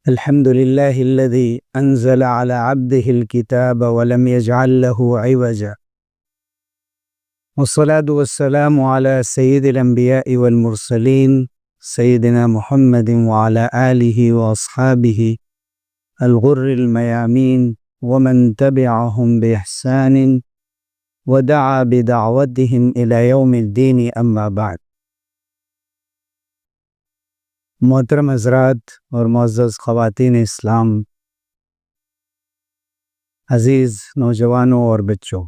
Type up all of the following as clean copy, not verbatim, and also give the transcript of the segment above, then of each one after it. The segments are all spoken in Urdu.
الحمد لله الذي أنزل على عبده الكتاب ولم يجعل له عوجا والصلاة والسلام على سيد الأنبياء والمرسلين سيدنا محمد وعلى آله وأصحابه الغر الميامين ومن تبعهم بإحسان ودعا بدعوتهم إلى يوم الدين أما بعد۔ محترم حضرات اور معزز خواتین اسلام، عزیز نوجوانوں اور بچوں،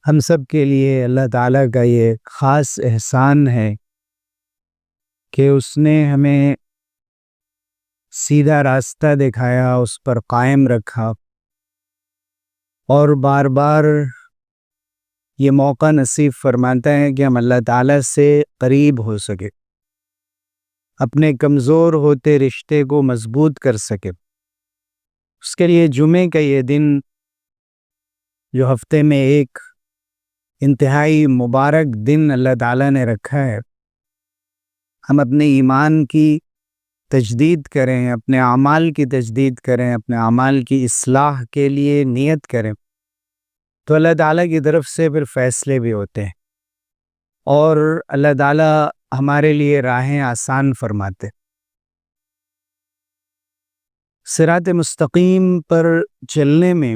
ہم سب کے لیے اللہ تعالیٰ کا یہ خاص احسان ہے کہ اس نے ہمیں سیدھا راستہ دکھایا، اس پر قائم رکھا اور بار بار یہ موقع نصیب فرماتا ہے کہ ہم اللہ تعالیٰ سے قریب ہو سکے، اپنے کمزور ہوتے رشتے کو مضبوط کر سکے۔ اس کے لیے جمعے کا یہ دن جو ہفتے میں ایک انتہائی مبارک دن اللہ تعالیٰ نے رکھا ہے، ہم اپنے ایمان کی تجدید کریں، اپنے اعمال کی تجدید کریں، اپنے اعمال کی اصلاح کے لیے نیت کریں، تو اللہ تعالیٰ کی طرف سے پھر فیصلے بھی ہوتے ہیں اور اللہ تعالیٰ ہمارے لیے راہیں آسان فرماتے۔ صراط مستقیم پر چلنے میں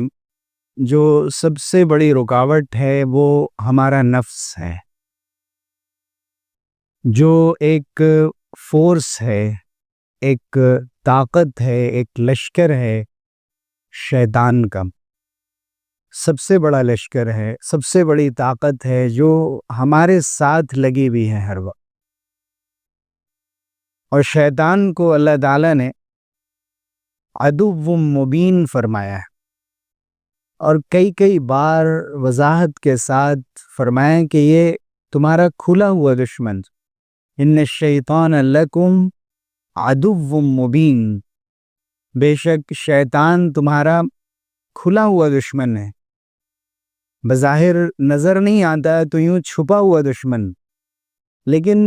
جو سب سے بڑی رکاوٹ ہے وہ ہمارا نفس ہے، جو ایک فورس ہے، ایک طاقت ہے، ایک لشکر ہے شیطان کا، سب سے بڑا لشکر ہے، سب سے بڑی طاقت ہے جو ہمارے ساتھ لگی ہوئی ہے ہر وقت۔ اور شیطان کو اللہ تعالیٰ نے عدو مبین فرمایا ہے اور کئی بار وضاحت کے ساتھ فرمایا کہ یہ تمہارا کھلا ہوا دشمن، ان الشیطان لکم عدو مبین، بے شک شیطان تمہارا کھلا ہوا دشمن ہے، بظاہر نظر نہیں آتا تو یوں چھپا ہوا دشمن، لیکن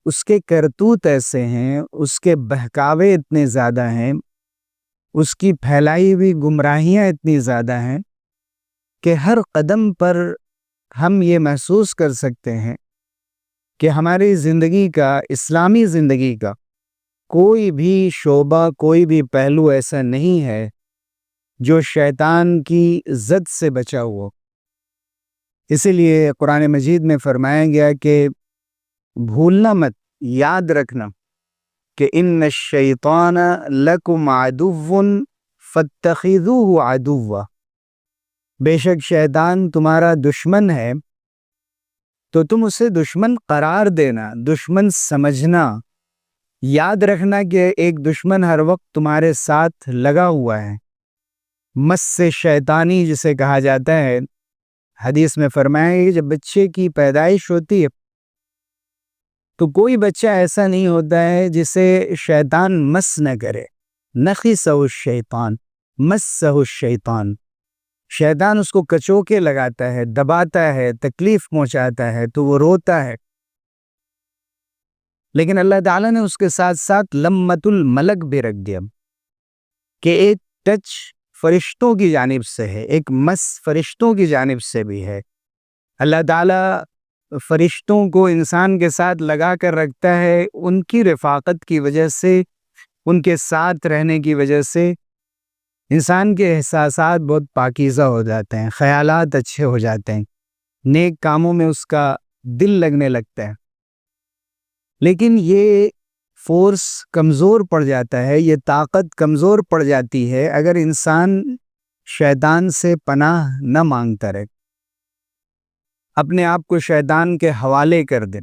اس کے کرتوت ایسے ہیں، اس کے بہکاوے اتنے زیادہ ہیں، اس کی پھیلائی ہوئی گمراہیاں اتنی زیادہ ہیں کہ ہر قدم پر ہم یہ محسوس کر سکتے ہیں کہ ہماری زندگی کا، اسلامی زندگی کا کوئی بھی شعبہ، کوئی بھی پہلو ایسا نہیں ہے جو شیطان کی زد سے بچا ہوا۔ اسی لیے قرآن مجید میں فرمایا گیا کہ بھولنا مت، یاد رکھنا کہ ان الشیطان لکم عدو فاتخذوہ عدوا، بے شک شیطان تمہارا دشمن ہے تو تم اسے دشمن قرار دینا، دشمن سمجھنا، یاد رکھنا کہ ایک دشمن ہر وقت تمہارے ساتھ لگا ہوا ہے۔ مس شیطانی جسے کہا جاتا ہے، حدیث میں فرمایا ہے کہ جب بچے کی پیدائش ہوتی ہے تو کوئی بچہ ایسا نہیں ہوتا ہے جسے شیطان مس نہ کرے، نخسہ الشیطان مسہ الشیطان، شیطان اس کو کچوکے لگاتا ہے، دباتا ہے، تکلیف پہنچاتا ہے تو وہ روتا ہے، لیکن اللہ تعالیٰ نے اس کے ساتھ ساتھ لمۃ الملک بھی رکھ دیا کہ ایک ٹچ فرشتوں کی جانب سے ہے، ایک مس فرشتوں کی جانب سے بھی ہے۔ اللہ تعالیٰ فرشتوں کو انسان کے ساتھ لگا کر رکھتا ہے، ان کی رفاقت کی وجہ سے، ان کے ساتھ رہنے کی وجہ سے انسان کے احساسات بہت پاکیزہ ہو جاتے ہیں، خیالات اچھے ہو جاتے ہیں، نیک کاموں میں اس کا دل لگنے لگتا ہے۔ لیکن یہ فورس کمزور پڑ جاتا ہے، یہ طاقت کمزور پڑ جاتی ہے اگر انسان شیطان سے پناہ نہ مانگتا رہے، اپنے آپ کو شیطان کے حوالے کر دے۔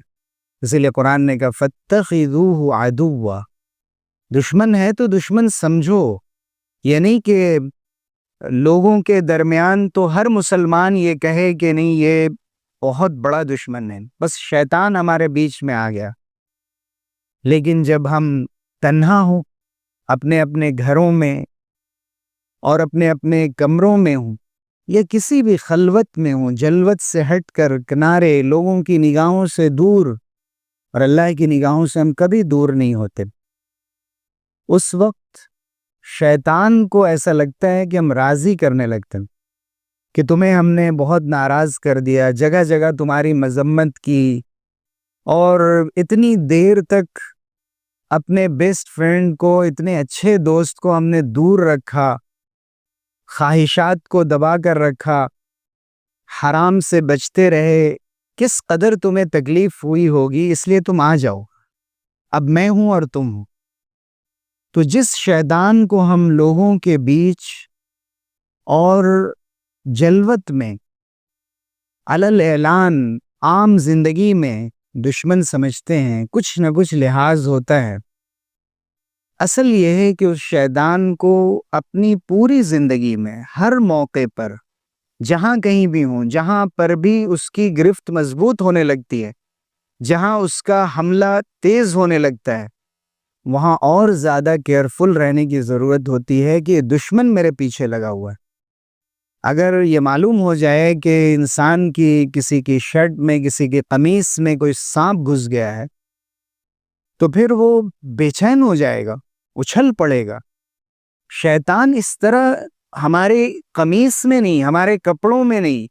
اسی لیے قرآن نے کہا فاتخذوہ عدوا، دشمن ہے تو دشمن سمجھو، یہ نہیں کہ لوگوں کے درمیان تو ہر مسلمان یہ کہے کہ نہیں یہ بہت بڑا دشمن ہے، بس شیطان ہمارے بیچ میں آ گیا۔ لیکن جب ہم تنہا ہوں، اپنے اپنے گھروں میں اور اپنے اپنے کمروں میں ہوں یا کسی بھی خلوت میں ہوں، جلوت سے ہٹ کر کنارے، لوگوں کی نگاہوں سے دور، اور اللہ کی نگاہوں سے ہم کبھی دور نہیں ہوتے، اس وقت شیطان کو ایسا لگتا ہے کہ ہم راضی کرنے لگتے ہیں کہ تمہیں ہم نے بہت ناراض کر دیا، جگہ جگہ تمہاری مذمت کی، اور اتنی دیر تک اپنے بیسٹ فرینڈ کو، اتنے اچھے دوست کو ہم نے دور رکھا، خواہشات کو دبا کر رکھا، حرام سے بچتے رہے، کس قدر تمہیں تکلیف ہوئی ہوگی، اس لیے تم آ جاؤ، اب میں ہوں اور تم ہوں۔ تو جس شیطان کو ہم لوگوں کے بیچ اور جلوت میں علل اعلان عام زندگی میں دشمن سمجھتے ہیں، کچھ نہ کچھ لحاظ ہوتا ہے، اصل یہ ہے کہ اس شیطان کو اپنی پوری زندگی میں ہر موقع پر، جہاں کہیں بھی ہوں، جہاں پر بھی اس کی گرفت مضبوط ہونے لگتی ہے، جہاں اس کا حملہ تیز ہونے لگتا ہے، وہاں اور زیادہ کیئرفل رہنے کی ضرورت ہوتی ہے کہ دشمن میرے پیچھے لگا ہوا ہے۔ اگر یہ معلوم ہو جائے کہ انسان کی کسی کی شرٹ میں، کسی کی قمیص میں کوئی سانپ گھس گیا ہے، تو پھر وہ بے چین ہو جائے گا، اچھل پڑے گا۔ شیطان اس طرح ہمارے قمیص میں نہیں، ہمارے کپڑوں میں نہیں،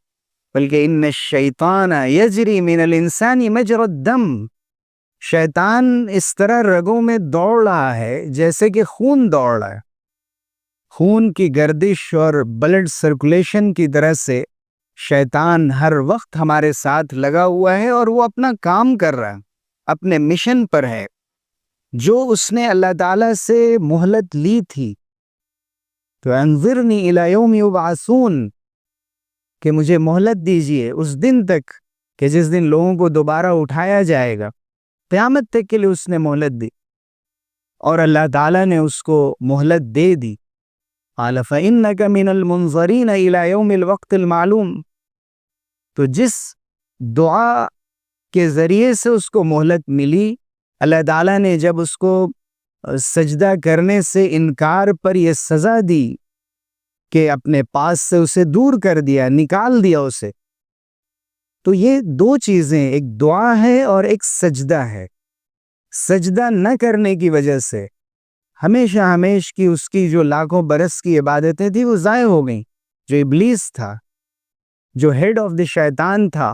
بلکہ ان الشیطان یجری من الانسان مجری الدم، شیطان اس طرح رگوں میں دوڑ رہا ہے جیسے کہ خون دوڑ رہا ہے، خون کی گردش اور بلڈ سرکولیشن کی طرح سے شیطان ہر وقت ہمارے ساتھ لگا ہوا ہے، اور وہ اپنا کام کر رہا ہے، اپنے مشن پر ہے، جو اس نے اللہ تعالیٰ سے مہلت لی تھی۔ تو انظرنی الی یوم یبعثون، کہ مجھے مہلت دیجئے اس دن تک کہ جس دن لوگوں کو دوبارہ اٹھایا جائے گا، قیامت تک کے لیے اس نے مہلت دی، اور اللہ تعالیٰ نے اس کو مہلت دے دی۔ قال فإنك من المنظرین الی یوم الوقت المعلوم، تو جس دعا کے ذریعے سے اس کو مہلت ملی، اللہ تعالیٰ نے جب اس کو سجدہ کرنے سے انکار پر یہ سزا دی کہ اپنے پاس سے اسے دور کر دیا، نکال دیا اسے، تو یہ دو چیزیں، ایک دعا ہے اور ایک سجدہ ہے۔ سجدہ نہ کرنے کی وجہ سے ہمیشہ ہمیش کی اس کی جو لاکھوں برس کی عبادتیں تھی وہ ضائع ہو گئیں۔ جو ابلیس تھا، جو ہیڈ آف دی شیطان تھا،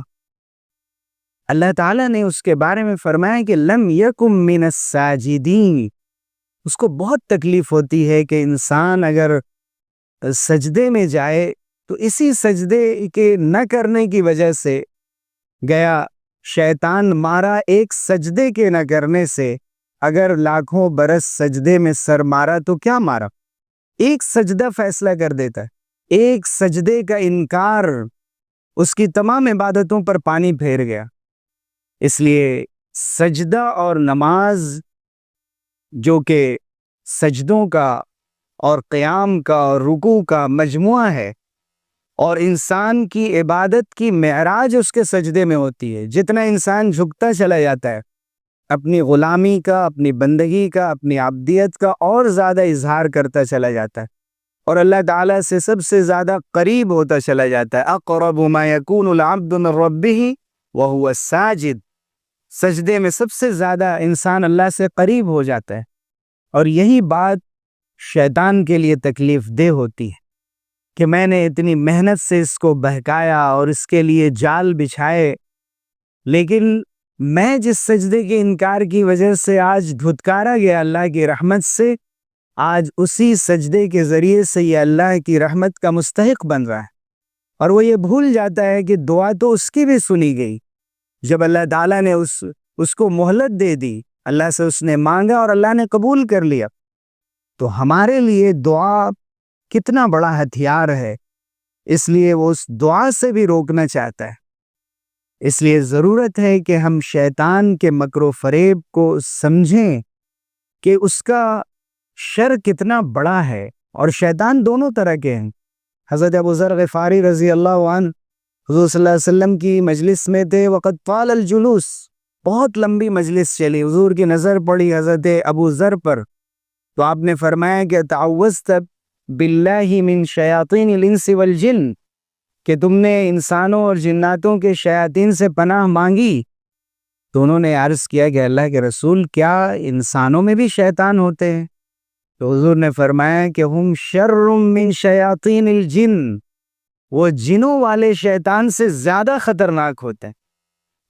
اللہ تعالیٰ نے اس کے بارے میں فرمایا کہ لم یکم من الساجدین، اس کو بہت تکلیف ہوتی ہے کہ انسان اگر سجدے میں جائے تو اسی سجدے کے نہ کرنے کی وجہ سے گیا، شیطان مارا ایک سجدے کے نہ کرنے سے۔ اگر لاکھوں برس سجدے میں سر مارا تو کیا مارا، ایک سجدہ فیصلہ کر دیتا ہے، ایک سجدے کا انکار اس کی تمام عبادتوں پر پانی پھیر گیا۔ اس لیے سجدہ اور نماز، جو کہ سجدوں کا اور قیام کا اور رکوع کا مجموعہ ہے، اور انسان کی عبادت کی معراج اس کے سجدے میں ہوتی ہے۔ جتنا انسان جھکتا چلا جاتا ہے، اپنی غلامی کا، اپنی بندگی کا، اپنی عبدیت کا اور زیادہ اظہار کرتا چلا جاتا ہے، اور اللہ تعالیٰ سے سب سے زیادہ قریب ہوتا چلا جاتا ہے۔ اقرب ما یکون العبد من ربہ وہو ساجد، سجدے میں سب سے زیادہ انسان اللہ سے قریب ہو جاتا ہے، اور یہی بات شیطان کے لیے تکلیف دہ ہوتی ہے کہ میں نے اتنی محنت سے اس کو بہکایا اور اس کے لیے جال بچھائے، لیکن میں جس سجدے کے انکار کی وجہ سے آج دھتکارا گیا اللہ کی رحمت سے، آج اسی سجدے کے ذریعے سے یہ اللہ کی رحمت کا مستحق بن رہا ہے، اور وہ یہ بھول جاتا ہے کہ دعا تو اس کی بھی سنی گئی جب اللہ تعالیٰ نے اس کو مہلت دے دی، اللہ سے اس نے مانگا اور اللہ نے قبول کر لیا۔ تو ہمارے لیے دعا کتنا بڑا ہتھیار ہے، اس لیے وہ اس دعا سے بھی روکنا چاہتا ہے۔ اس لیے ضرورت ہے کہ ہم شیطان کے مکر و فریب کو سمجھیں کہ اس کا شر کتنا بڑا ہے، اور شیطان دونوں طرح کے ہیں۔ حضرت ابو ذر غفاری رضی اللہ عنہ حضور صلی اللہ علیہ وسلم کی مجلس میں تھے، وقت طال الجلوس، بہت لمبی مجلس چلی، حضور کی نظر پڑی حضرت ابو ذر پر، تو آپ نے فرمایا کہ تعوذت باللہ من شیاطین الانس والجن، کہ تم نے انسانوں اور جناتوں کے شیاطین سے پناہ مانگی۔ تو انہوں نے عرض کیا کہ اللہ کے رسول کیا انسانوں میں بھی شیطان ہوتے ہیں؟ تو حضور نے فرمایا کہ ہم شر من شیاطین الجن، وہ جنوں والے شیطان سے زیادہ خطرناک ہوتے ہیں،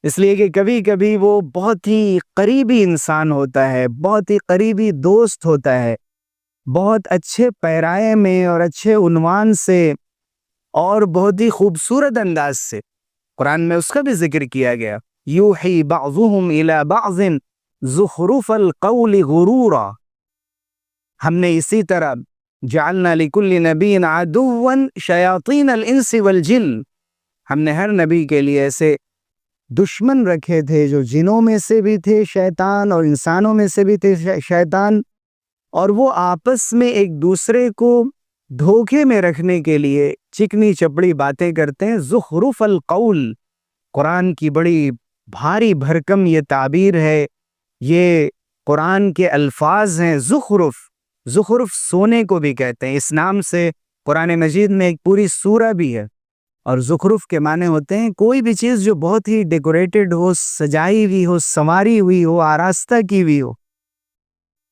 اس لیے کہ کبھی کبھی وہ بہت ہی قریبی انسان ہوتا ہے، بہت ہی قریبی دوست ہوتا ہے، بہت اچھے پیرائے میں اور اچھے عنوان سے اور بہت ہی خوبصورت انداز سے قرآن میں اس کا بھی ذکر کیا گیا، یوحی بعضهم الی بعض زخرف القول غرورا۔ ہم نے اسی طرح جعلنا لکل نبی عدوا شیاطین الانس والجن، ہم نے ہر نبی کے لیے ایسے دشمن رکھے تھے جو جنوں میں سے بھی تھے شیطان اور انسانوں میں سے بھی تھے شیطان، اور وہ آپس میں ایک دوسرے کو دھوکے میں رکھنے کے لیے چکنی چپڑی باتیں کرتے ہیں۔ زخرف القول، قرآن کی بڑی بھاری بھرکم یہ تعبیر ہے، یہ قرآن کے الفاظ ہیں۔ زخرف، زخرف سونے کو بھی کہتے ہیں، اس نام سے قرآن مجید میں ایک پوری سورہ بھی ہے۔ اور زخرف کے معنی ہوتے ہیں کوئی بھی چیز جو بہت ہی ڈیکوریٹڈ ہو، سجائی ہوئی ہو، سنواری ہوئی ہو، آراستہ کی ہوئی ہو۔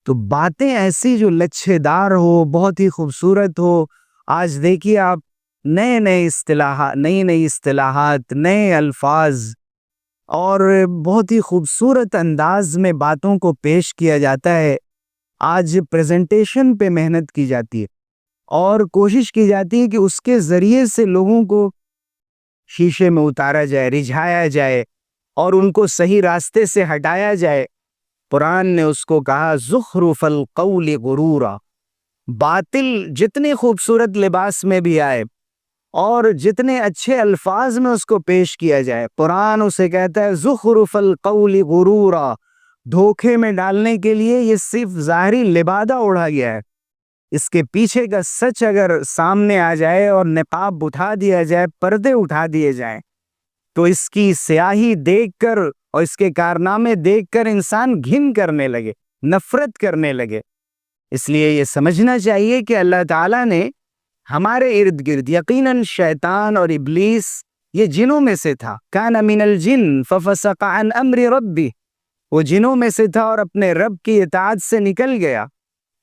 تو باتیں ایسی جو لچھے دار ہو، بہت ہی خوبصورت ہو۔ آج دیکھیے آپ نئی اصطلاحات، نئے الفاظ اور بہت ہی خوبصورت انداز میں باتوں کو پیش کیا جاتا ہے۔ آج پریزنٹیشن پہ محنت کی جاتی ہے اور کوشش کی جاتی ہے کہ اس کے ذریعے سے لوگوں کو شیشے میں اتارا جائے، رجھایا جائے اور ان کو صحیح راستے سے ہٹایا جائے۔ قرآن نے اس کو کہا زخرف القول غرورا۔ باطل جتنے خوبصورت لباس میں بھی آئے اور جتنے اچھے الفاظ میں اس کو پیش کیا جائے، قرآن اسے کہتا ہے زخرف القول غرورا، دھوکے میں ڈالنے کے لیے یہ صرف ظاہری لبادہ اوڑھا گیا ہے۔ اس کے پیچھے کا سچ اگر سامنے آ جائے اور نقاب اٹھا دیا جائے، پردے اٹھا دیے جائیں، تو اس کی سیاہی دیکھ کر اور اس کے کارنامے دیکھ کر انسان گھن کرنے لگے، نفرت کرنے لگے۔ اس لیے یہ سمجھنا چاہیے کہ اللہ تعالیٰ نے ہمارے ارد گرد، یقیناً شیطان اور ابلیس یہ جنوں میں سے تھا، کان من الجن ففسق عن امر ربی، وہ جنوں میں سے تھا اور اپنے رب کی اطاعت سے نکل گیا۔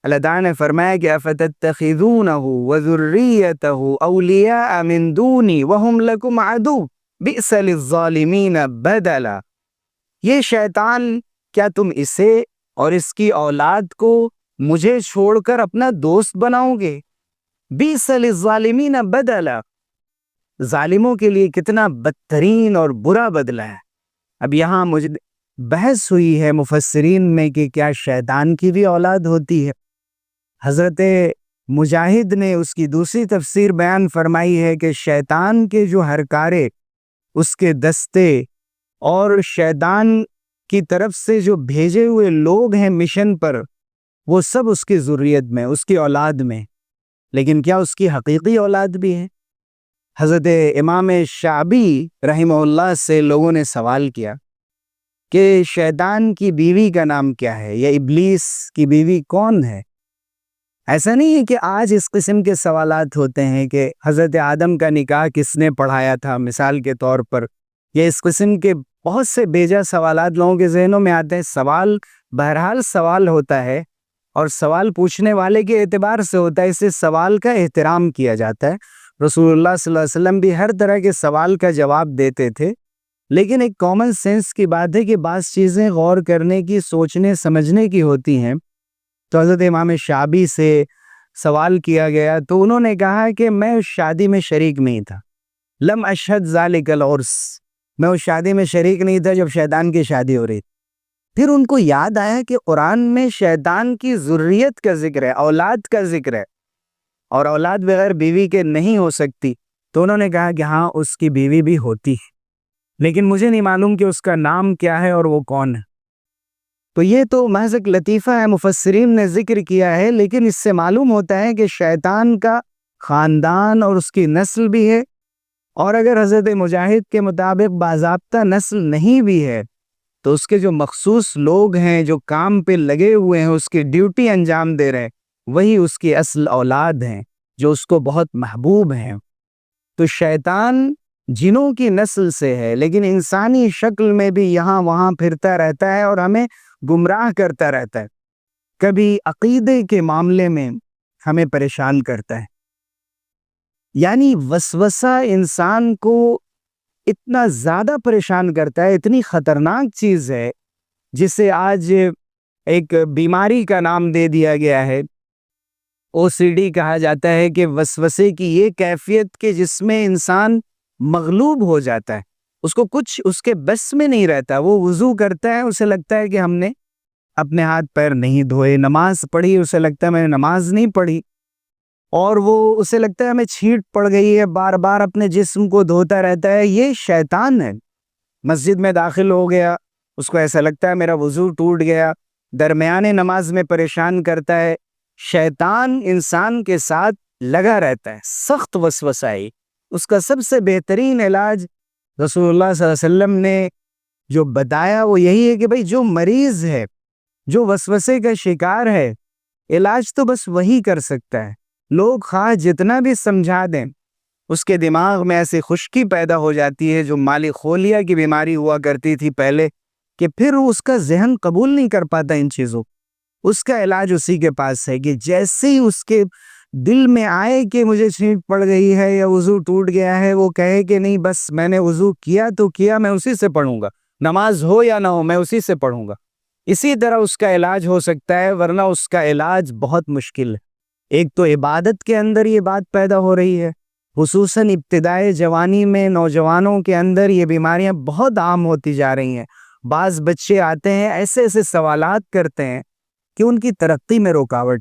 اللہ تعالیٰ نے فرمایا کہ افتتخذونہ وذریتہ اولیاء من دونی وہم لکم عدو بئس للظالمین بدلا۔ یہ شیطان، کیا تم اسے اور اس کی اولاد کو مجھے چھوڑ کر اپنا دوست بناؤ گے؟ بئس للظالمین بدلا، ظالموں کے لیے کتنا بدترین اور برا بدلہ ہے۔ اب یہاں مجھے بحث ہوئی ہے مفسرین میں کہ کیا شیطان کی بھی اولاد ہوتی ہے؟ حضرت مجاہد نے اس کی دوسری تفسیر بیان فرمائی ہے کہ شیطان کے جو ہرکارے، اس کے دستے اور شیطان کی طرف سے جو بھیجے ہوئے لوگ ہیں مشن پر، وہ سب اس کی ذریت میں، اس کی اولاد میں۔ لیکن کیا اس کی حقیقی اولاد بھی ہے؟ حضرت امام شعبی رحمہ اللہ سے لوگوں نے سوال کیا کہ شیطان کی بیوی کا نام کیا ہے، یا ابلیس کی بیوی کون ہے؟ ایسا نہیں ہے کہ آج اس قسم کے سوالات ہوتے ہیں کہ حضرت آدم کا نکاح کس نے پڑھایا تھا، مثال کے طور پر، یا اس قسم کے بہت سے بیجا سوالات لوگوں کے ذہنوں میں آتے ہیں۔ سوال بہرحال سوال ہوتا ہے اور سوال پوچھنے والے کے اعتبار سے ہوتا ہے، اس سے سوال کا احترام کیا جاتا ہے۔ رسول اللہ صلی اللہ علیہ وسلم بھی ہر طرح کے سوال کا جواب دیتے تھے، لیکن ایک کامن سینس کی بات ہے کہ بعض چیزیں غور کرنے کی، سوچنے سمجھنے کی ہوتی ہیں۔ تو حضرت امام شعبی سے سوال کیا گیا تو انہوں نے کہا کہ میں اس شادی میں شریک نہیں تھا، لم اشہد ذالک العرس، میں اس شادی میں شریک نہیں تھا جب شیطان کی شادی ہو رہی تھی۔ پھر ان کو یاد آیا کہ قرآن میں شیطان کی ذریت کا ذکر ہے، اولاد کا ذکر ہے، اور اولاد بغیر بیوی کے نہیں ہو سکتی۔ تو انہوں نے کہا کہ ہاں اس کی بیوی بھی ہوتی ہے، لیکن مجھے نہیں معلوم کہ اس کا نام کیا ہے اور وہ کون ہے۔ تو یہ تو محض ایک لطیفہ ہے، مفسرین نے ذکر کیا ہے، لیکن اس سے معلوم ہوتا ہے کہ شیطان کا خاندان اور اس کی نسل بھی ہے، اور اگر حضرت مجاہد کے مطابق باضابطہ نسل نہیں بھی ہے تو اس کے جو مخصوص لوگ ہیں، جو کام پہ لگے ہوئے ہیں، اس کی ڈیوٹی انجام دے رہے ہیں، وہی اس کی اصل اولاد ہیں جو اس کو بہت محبوب ہیں۔ تو شیطان جنوں کی نسل سے ہے، لیکن انسانی شکل میں بھی یہاں وہاں پھرتا رہتا ہے اور ہمیں گمراہ کرتا رہتا ہے. کبھی عقیدے کے معاملے میں ہمیں پریشان کرتا ہے. یعنی وسوسہ انسان کو اتنا زیادہ پریشان کرتا ہے، اتنی خطرناک چیز ہے جسے آج ایک بیماری کا نام دے دیا گیا ہے. OCD کہا جاتا ہے کہ وسوسے کی یہ کیفیت کہ جس میں انسان مغلوب ہو جاتا ہے، اس کو کچھ اس کے بس میں نہیں رہتا. وہ وضو کرتا ہے، اسے لگتا ہے کہ ہم نے اپنے ہاتھ پیر نہیں دھوئے. نماز پڑھی، اسے لگتا ہے میں نے نماز نہیں پڑھی. اور وہ اسے لگتا ہے ہمیں چھینٹ پڑ گئی ہے، بار بار اپنے جسم کو دھوتا رہتا ہے. یہ شیطان ہے. مسجد میں داخل ہو گیا، اس کو ایسا لگتا ہے میرا وضو ٹوٹ گیا. درمیانے نماز میں پریشان کرتا ہے. شیطان انسان کے ساتھ لگا رہتا ہے، سخت وسوسہ ہے. اس کا سب سے بہترین علاج رسول اللہ صلی اللہ علیہ وسلم نے جو بتایا وہ یہی ہے کہ بھئی جو مریض ہے، جو وسوسے کا شکار ہے، علاج تو بس وہی کر سکتا ہے. لوگ خواہ جتنا بھی سمجھا دیں، اس کے دماغ میں ایسی خشکی پیدا ہو جاتی ہے جو مالی خولیا کی بیماری ہوا کرتی تھی پہلے، کہ پھر اس کا ذہن قبول نہیں کر پاتا ان چیزوں. اس کا علاج اسی کے پاس ہے کہ جیسے ہی اس کے دل میں آئے کہ مجھے چھینٹ پڑ گئی ہے یا وضو ٹوٹ گیا ہے، وہ کہے کہ نہیں بس میں نے وضو کیا تو کیا، میں اسی سے پڑھوں گا، نماز ہو یا نہ ہو میں اسی سے پڑھوں گا. اسی طرح اس کا علاج ہو سکتا ہے، ورنہ اس کا علاج بہت مشکل ہے. ایک تو عبادت کے اندر یہ بات پیدا ہو رہی ہے، خصوصاً ابتدائے جوانی میں نوجوانوں کے اندر یہ بیماریاں بہت عام ہوتی جا رہی ہیں. بعض بچے آتے ہیں ایسے ایسے سوالات کرتے ہیں کہ ان کی ترقی میں رکاوٹ.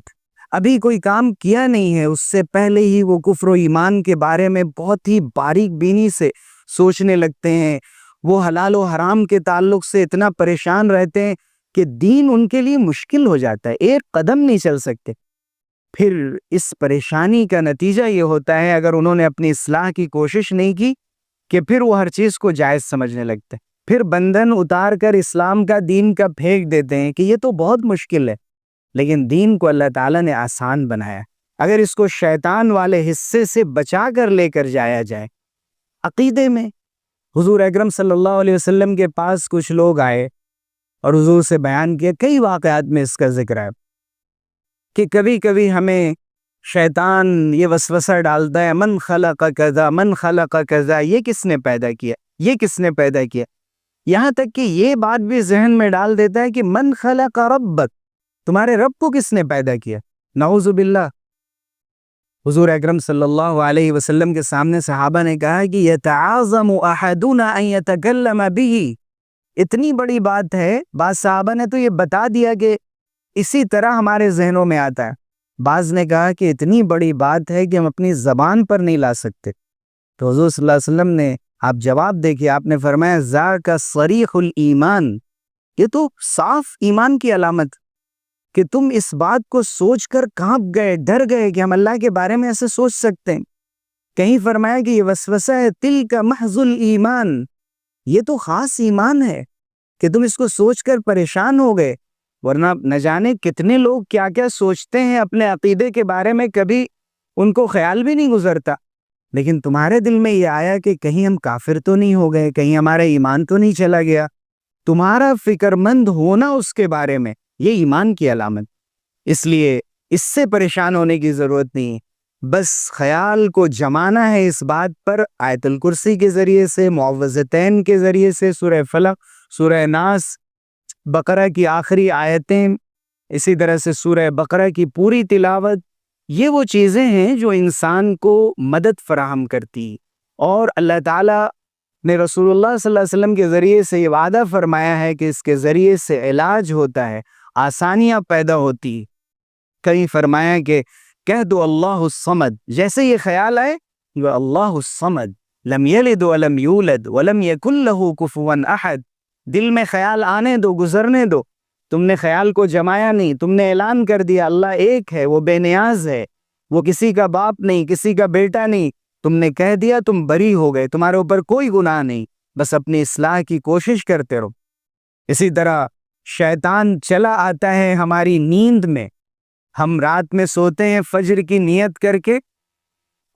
ابھی کوئی کام کیا نہیں ہے، اس سے پہلے ہی وہ کفر و ایمان کے بارے میں بہت ہی باریک بینی سے سوچنے لگتے ہیں. وہ حلال و حرام کے تعلق سے اتنا پریشان رہتے ہیں کہ دین ان کے لیے مشکل ہو جاتا ہے، ایک قدم نہیں چل سکتے. پھر اس پریشانی کا نتیجہ یہ ہوتا ہے اگر انہوں نے اپنی اصلاح کی کوشش نہیں کی کہ پھر وہ ہر چیز کو جائز سمجھنے لگتے ہیں. پھر بندھن اتار کر اسلام کا دین کا پھینک دیتے ہیں کہ یہ تو بہت مشکل ہے. لیکن دین کو اللہ تعالیٰ نے آسان بنایا. اگر اس کو شیطان والے حصے سے بچا کر لے کر جایا جائے. عقیدے میں حضور اکرم صلی اللہ علیہ وسلم کے پاس کچھ لوگ آئے اور حضور سے بیان کیا. کئی واقعات میں اس کا ذکر ہے کہ کبھی کبھی ہمیں شیطان یہ وسوسہ ڈالتا ہے، من خلق کذا من خلق کذا، یہ کس نے پیدا کیا، یہ کس نے پیدا کیا. یہاں تک کہ یہ بات بھی ذہن میں ڈال دیتا ہے کہ من خلق ربک، تمہارے رب کو کس نے پیدا کیا. نعوذ باللہ. حضور اکرم صلی اللہ علیہ وسلم کے سامنے صحابہ نے کہا کہ یتعاظم احدنا ان یتکلم بہ. اتنی بڑی بات ہے، بعض صحابہ نے تو یہ بتا دیا کہ اسی طرح ہمارے ذہنوں میں آتا ہے. بعض نے کہا کہ اتنی بڑی بات ہے کہ ہم اپنی زبان پر نہیں لا سکتے. تو حضور صلی اللہ علیہ وسلم نے آپ جواب دیکھیں، آپ نے فرمایا ذاک صریح الایمان، یہ تو صاف ایمان کی علامت کہ تم اس بات کو سوچ کر کانپ گئے، ڈر گئے کہ ہم اللہ کے بارے میں ایسے سوچ سکتے ہیں. کہیں فرمایا کہ یہ وسوسہ ہے تلک محض الایمان، یہ تو خاص ایمان ہے کہ تم اس کو سوچ کر پریشان ہو گئے. ورنہ نہ جانے کتنے لوگ کیا کیا سوچتے ہیں اپنے عقیدے کے بارے میں، کبھی ان کو خیال بھی نہیں گزرتا. لیکن تمہارے دل میں یہ آیا کہ کہیں ہم کافر تو نہیں ہو گئے، کہیں ہمارا ایمان تو نہیں چلا گیا. تمہارا فکر مند ہونا اس کے بارے میں یہ ایمان کی علامت. اس لیے اس سے پریشان ہونے کی ضرورت نہیں، بس خیال کو جمانا ہے اس بات پر آیت الکرسی کے ذریعے سے، معوذتین کے ذریعے سے، سورہ فلق، سورہ ناس، بقرہ کی آخری آیتیں، اسی طرح سے سورہ بقرہ کی پوری تلاوت. یہ وہ چیزیں ہیں جو انسان کو مدد فراہم کرتی. اور اللہ تعالیٰ نے رسول اللہ صلی اللہ علیہ وسلم کے ذریعے سے یہ وعدہ فرمایا ہے کہ اس کے ذریعے سے علاج ہوتا ہے، آسانیاں پیدا ہوتی. کہیں فرمایا کہ کہہ دو اللہ الصمد، جیسے یہ خیال آئے وہ اللہ الصمد لم یلد ولم یولد ولم یکن لہ کفوا احد. دل میں خیال آنے دو، گزرنے دو. تم نے خیال کو جمایا نہیں، تم نے اعلان کر دیا اللہ ایک ہے، وہ بے نیاز ہے، وہ کسی کا باپ نہیں، کسی کا بیٹا نہیں. تم نے کہہ دیا، تم بری ہو گئے، تمہارے اوپر کوئی گناہ نہیں. بس اپنی اصلاح کی کوشش کرتے رہو. اسی طرح شیطان چلا آتا ہے ہماری نیند میں. ہم رات میں سوتے ہیں فجر کی نیت کر کے،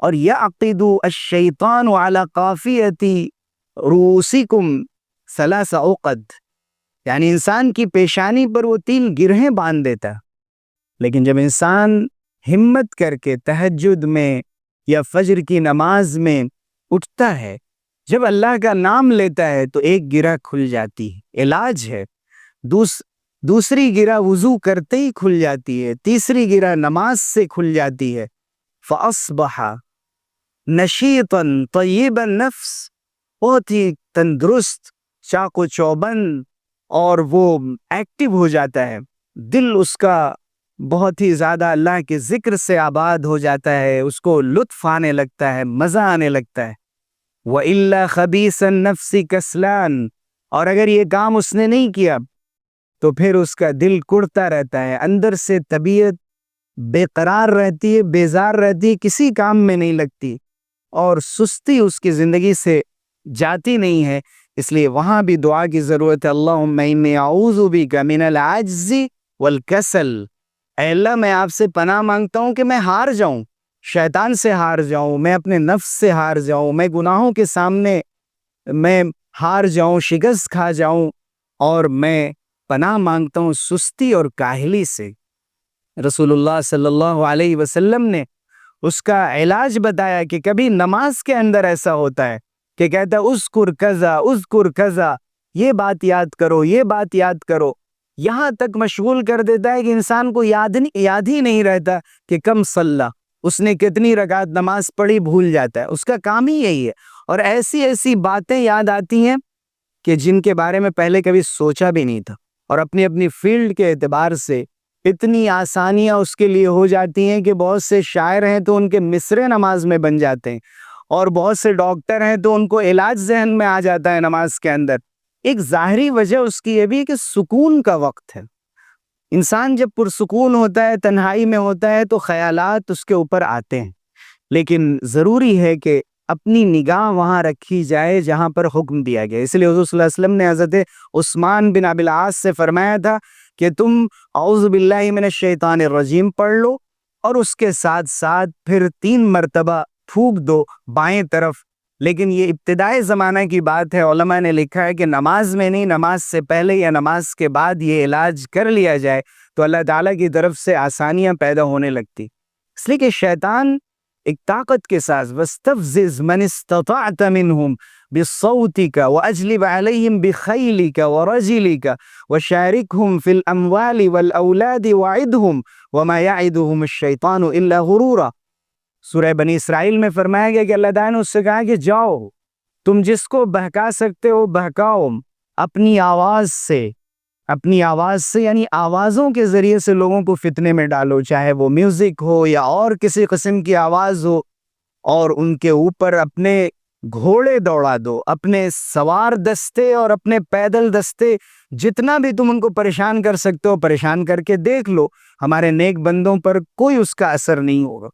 اور یعقد الشیطان علی قافیۃ رؤوسکم ثلاث عقد، یعنی انسان کی پیشانی پر وہ 3 گرہیں باندھ دیتا. لیکن جب انسان ہمت کر کے تہجد میں یا فجر کی نماز میں اٹھتا ہے، جب اللہ کا نام لیتا ہے تو ایک گرہ کھل جاتی ہے، علاج ہے. دوسری گرہ وضو کرتے ہی کھل جاتی ہے، تیسری گرہ نماز سے کھل جاتی ہے. فَأَصْبَحَ نَشِيطًا طَيِّبَ النَّفْس، بہت ہی تندرست، چاق و چوبند، اور وہ ایکٹیو ہو جاتا ہے. دل اس کا بہت ہی زیادہ اللہ کے ذکر سے آباد ہو جاتا ہے، اس کو لطف آنے لگتا ہے، مزہ آنے لگتا ہے. وَإِلَّا خَبِيثَ النَّفْسِ كَسْلَانٌ، اور اگر یہ کام اس نے نہیں کیا تو پھر اس کا دل کڑتا رہتا ہے، اندر سے طبیعت بے قرار رہتی ہے، بیزار رہتی ہے، کسی کام میں نہیں لگتی، اور سستی اس کی زندگی سے جاتی نہیں ہے. اس لیے وہاں بھی دعا کی ضرورت ہے. اللہم انی اعوذ بک من العجز والکسل، اے اللہ میں آپ سے پناہ مانگتا ہوں کہ میں ہار جاؤں، شیطان سے ہار جاؤں، میں اپنے نفس سے ہار جاؤں، میں گناہوں کے سامنے میں ہار جاؤں، شکست کھا جاؤں، اور میں پناہ مانگتا ہوں سستی اور کاہلی سے. رسول اللہ صلی اللہ علیہ وسلم نے اس کا علاج بتایا کہ کبھی نماز کے اندر ایسا ہوتا ہے کہ کہتا ہے اذکر کذا اذکر کذا، یہ بات یاد کرو، یہ بات یاد کرو، یہاں تک مشغول کر دیتا ہے کہ انسان کو یاد ہی نہیں رہتا کہ کم صلی، اس نے کتنی رکعت نماز پڑھی بھول جاتا ہے. اس کا کام ہی یہی ہے. اور ایسی ایسی باتیں یاد آتی ہیں کہ جن کے بارے میں پہلے کبھی سوچا بھی نہیں تھا، اور اپنی اپنی فیلڈ کے اعتبار سے اتنی آسانیاں اس کے لیے ہو جاتی ہیں کہ بہت سے شاعر ہیں تو ان کے مصرے نماز میں بن جاتے ہیں، اور بہت سے ڈاکٹر ہیں تو ان کو علاج ذہن میں آ جاتا ہے نماز کے اندر. ایک ظاہری وجہ اس کی یہ بھی ہے کہ سکون کا وقت ہے. انسان جب پرسکون ہوتا ہے، تنہائی میں ہوتا ہے، تو خیالات اس کے اوپر آتے ہیں، لیکن ضروری ہے کہ اپنی نگاہ وہاں رکھی جائے جہاں پر حکم دیا گیا. اس لیے حضور صلی اللہ علیہ وسلم نے حضرت عثمان بن ابی العاص سے فرمایا تھا کہ تم اعوذ باللہ من الشیطان الرجیم پڑھ لو، اور اس کے ساتھ ساتھ پھر 3 مرتبہ پھونک دو بائیں طرف. لیکن یہ ابتدائی زمانہ کی بات ہے، علماء نے لکھا ہے کہ نماز میں نہیں، نماز سے پہلے یا نماز کے بعد یہ علاج کر لیا جائے تو اللہ تعالیٰ کی طرف سے آسانیاں پیدا ہونے لگتی. اس لیے کہ شیطان ایک طاقت کے ساتھ وَاسْتَفْزِزْ مَنِ اسْتَطَعْتَ مِنْهُمْ بِصَوْتِكَ وَأَجْلِبْ عَلَيْهِمْ بِخَيْلِكَ وَرَجِلِكَ وَشَارِكْهُمْ فِي الْأَمْوَالِ وَالْأَوْلَادِ وَعِدْهُمْ وَمَا يَعِدُهُمُ الشَّيْطَانُ إِلَّا غُرُورًا. سورہ بنی اسرائیل میں فرمایا گیا کہ اللہ تعالیٰ نے اس سے کہا کہ جاؤ، تم جس کو بہکا سکتے ہو بہکاؤ، اپنی آواز سے یعنی آوازوں کے ذریعے سے لوگوں کو فتنے میں ڈالو، چاہے وہ میوزک ہو یا اور کسی قسم کی آواز ہو، اور ان کے اوپر اپنے گھوڑے دوڑا دو، اپنے سوار دستے اور اپنے پیدل دستے، جتنا بھی تم ان کو پریشان کر سکتے ہو پریشان کر کے دیکھ لو، ہمارے نیک بندوں پر کوئی اس کا اثر نہیں ہوگا.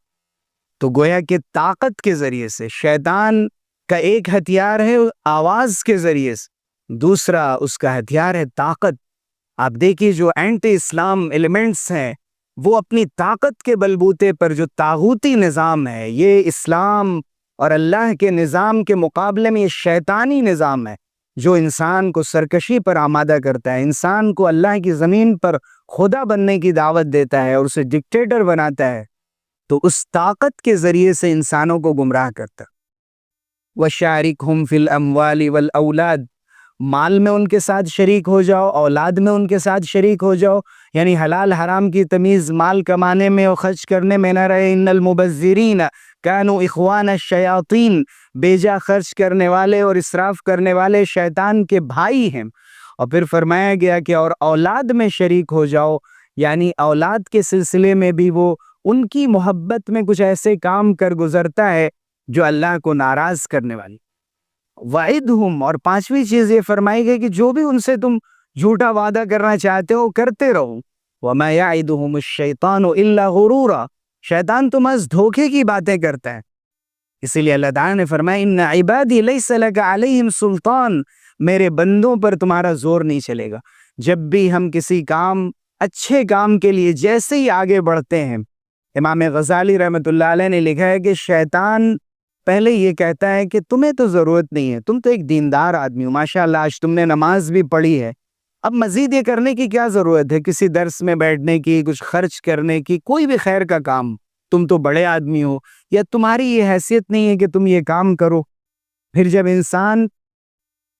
تو گویا کہ طاقت کے ذریعے سے شیطان کا ایک ہتھیار ہے آواز کے ذریعے سے، دوسرا اس کا ہتھیار ہے طاقت. آپ دیکھیے جو اینٹی اسلام ایلیمنٹس ہیں وہ اپنی طاقت کے بلبوتے پر، جو طاغوتی نظام ہے، یہ اسلام اور اللہ کے نظام کے مقابلے میں یہ شیطانی نظام ہے جو انسان کو سرکشی پر آمادہ کرتا ہے، انسان کو اللہ کی زمین پر خدا بننے کی دعوت دیتا ہے اور اسے ڈکٹیٹر بناتا ہے. تو اس طاقت کے ذریعے سے انسانوں کو گمراہ کرتا. وَشَارِكْهُمْ فِي الْأَمْوَالِ وَالْأَوْلَادِ، مال میں ان کے ساتھ شریک ہو جاؤ، اولاد میں ان کے ساتھ شریک ہو جاؤ، یعنی حلال حرام کی تمیز مال کمانے میں اور خرچ کرنے میں نہ رہے. ان المبذرین کانوا اخوان الشیاطین، بیجا خرچ کرنے والے اور اسراف کرنے والے شیطان کے بھائی ہیں. اور پھر فرمایا گیا کہ اور اولاد میں شریک ہو جاؤ، یعنی اولاد کے سلسلے میں بھی وہ ان کی محبت میں کچھ ایسے کام کر گزرتا ہے جو اللہ کو ناراض کرنے والی. وعدہم، اور 5ویں چیز یہ فرمائی گئی کہ جو بھی ان سے تم جھوٹا وعدہ کرنا چاہتے ہو کرتے رہو. وما یعدہم الشیطان الا غرورا، شیطان تو محض دھوکے کی باتیں کرتا ہے. اسی لیے اللہ تعالیٰ نے فرمایا ان عبادی لیس لک علیہم سلطان، میرے بندوں پر تمہارا زور نہیں چلے گا. جب بھی ہم کسی کام، اچھے کام کے لیے جیسے ہی آگے بڑھتے ہیں امام غزالی رحمۃ اللہ علیہ نے لکھا ہے کہ شیطان پہلے یہ کہتا ہے کہ تمہیں تو ضرورت نہیں ہے، تم تو ایک دیندار آدمی ہو، ماشاءاللہ آج تم نے نماز بھی پڑھی ہے، اب مزید یہ کرنے کی کیا ضرورت ہے، کسی درس میں بیٹھنے کی، کچھ خرچ کرنے کی، کوئی بھی خیر کا کام، تم تو بڑے آدمی ہو، یا تمہاری یہ حیثیت نہیں ہے کہ تم یہ کام کرو۔ پھر جب انسان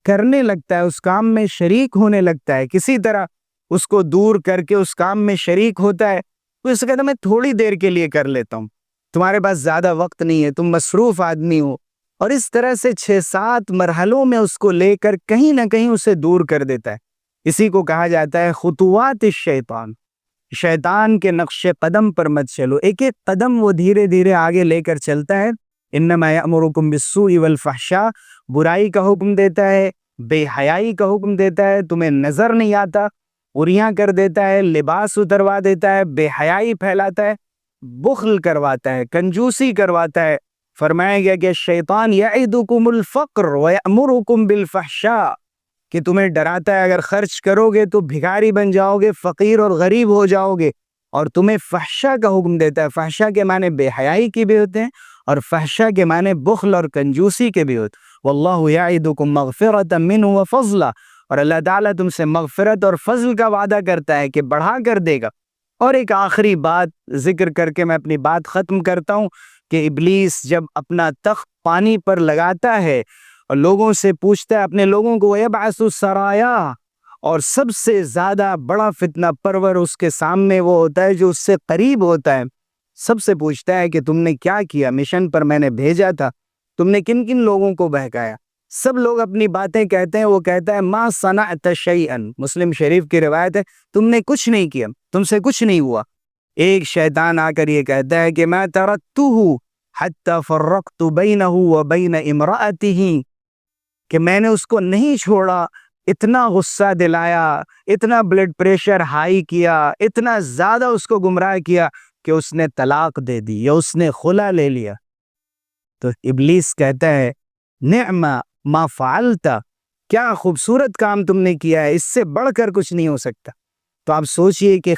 کرنے لگتا ہے، اس کام میں شریک ہونے لگتا ہے، کسی طرح اس کو دور کر کے اس کام میں شریک ہوتا ہے، تو اس سے کہتا ہے میں تھوڑی دیر کے لیے کر لیتا ہوں، تمہارے پاس زیادہ وقت نہیں ہے، تم مصروف آدمی ہو، اور اس طرح سے 6-7 مرحلوں میں اس کو لے کر کہیں نہ کہیں اسے دور کر دیتا ہے۔ اسی کو کہا جاتا ہے خطوات الشیطان، شیطان کے نقش قدم پر مت چلو، ایک ایک قدم وہ دھیرے دھیرے آگے لے کر چلتا ہے۔ انما یأمرکم بالسوء والفحشاء، برائی کا حکم دیتا ہے، بے حیائی کا حکم دیتا ہے، تمہیں نظر نہیں آتا، بریاں کر دیتا ہے، لباس اتروا دیتا ہے، بے حیائی پھیلاتا ہے، بخل کرواتا ہے، کنجوسی کرواتا ہے۔ فرمایا گیا کہ شیطان یعدکم الفقر ویأمرکم بالفحشاء، کہ تمہیں ڈراتا ہے اگر خرچ کرو گے تو بھکاری بن جاؤ گے، فقیر اور غریب ہو جاؤ گے، اور تمہیں فحشاء کا حکم دیتا ہے۔ فحشاء کے معنی بے حیائی کی بھی ہوتے ہیں، اور فحشاء کے معنی بخل اور کنجوسی کے بھی ہوتے ہیں۔ واللہ یعدکم مغفرۃ منہ وفضلا، اور اللہ تعالیٰ تم سے مغفرت اور فضل کا وعدہ کرتا ہے کہ بڑھا کر دے گا۔ اور ایک آخری بات ذکر کر کے میں اپنی بات ختم کرتا ہوں کہ ابلیس جب اپنا تخت پانی پر لگاتا ہے اور لوگوں سے پوچھتا ہے، اپنے لوگوں کو یبعث السرایا، اور سب سے زیادہ بڑا فتنہ پرور اس کے سامنے وہ ہوتا ہے جو اس سے قریب ہوتا ہے، سب سے پوچھتا ہے کہ تم نے کیا کیا، مشن پر میں نے بھیجا تھا، تم نے کن کن لوگوں کو بہکایا؟ سب لوگ اپنی باتیں کہتے ہیں، وہ کہتا ہے ما صنعت شیئا، مسلم شریف کی روایت ہے، تم نے کچھ نہیں کیا، تم سے کچھ نہیں ہوا۔ ایک شیطان آ کر یہ کہتا ہے کہ میں ترکتہ حتی فرقت بینہ وبین امرأتہ، کہ میں نے اس کو نہیں چھوڑا، اتنا غصہ دلایا، اتنا بلڈ پریشر ہائی کیا، اتنا زیادہ اس کو گمراہ کیا کہ اس نے طلاق دے دی یا اس نے خلا لے لیا۔ تو ابلیس کہتا ہے نعم ما فعلت، کیا خوبصورت کام تم نے کیا ہے، اس سے بڑھ کر کچھ نہیں ہو سکتا۔ تو آپ سوچئے کہ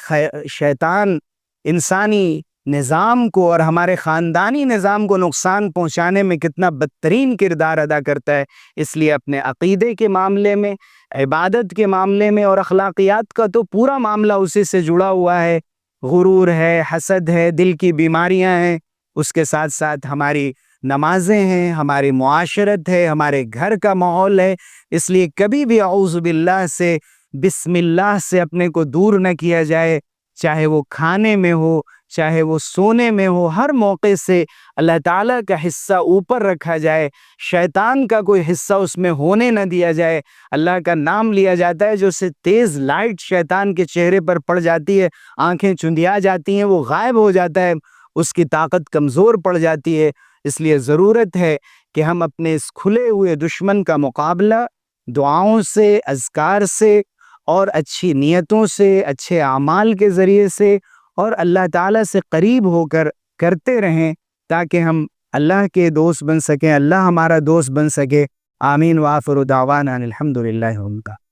شیطان انسانی نظام کو اور ہمارے خاندانی نظام کو نقصان پہنچانے میں کتنا بدترین کردار ادا کرتا ہے۔ اس لیے اپنے عقیدے کے معاملے میں، عبادت کے معاملے میں اور اخلاقیات کا تو پورا معاملہ اسی سے جڑا ہوا ہے۔ غرور ہے، حسد ہے، دل کی بیماریاں ہیں، اس کے ساتھ ساتھ ہماری نمازیں ہیں، ہماری معاشرت ہے، ہمارے گھر کا ماحول ہے۔ اس لیے کبھی بھی اعوذ باللہ سے، بسم اللہ سے اپنے کو دور نہ کیا جائے، چاہے وہ کھانے میں ہو، چاہے وہ سونے میں ہو، ہر موقع سے اللہ تعالیٰ کا حصہ اوپر رکھا جائے، شیطان کا کوئی حصہ اس میں ہونے نہ دیا جائے۔ اللہ کا نام لیا جاتا ہے، جو سے تیز لائٹ شیطان کے چہرے پر پڑ جاتی ہے، آنکھیں چندیا جاتی ہیں، وہ غائب ہو جاتا ہے، اس کی طاقت کمزور پڑ جاتی ہے۔ اس لیے ضرورت ہے کہ ہم اپنے اس کھلے ہوئے دشمن کا مقابلہ دعاؤں سے، اذکار سے، اور اچھی نیتوں سے، اچھے اعمال کے ذریعے سے، اور اللہ تعالیٰ سے قریب ہو کر کرتے رہیں، تاکہ ہم اللہ کے دوست بن سکیں، اللہ ہمارا دوست بن سکے۔ آمین وآخر دعوانا الحمدللہ۔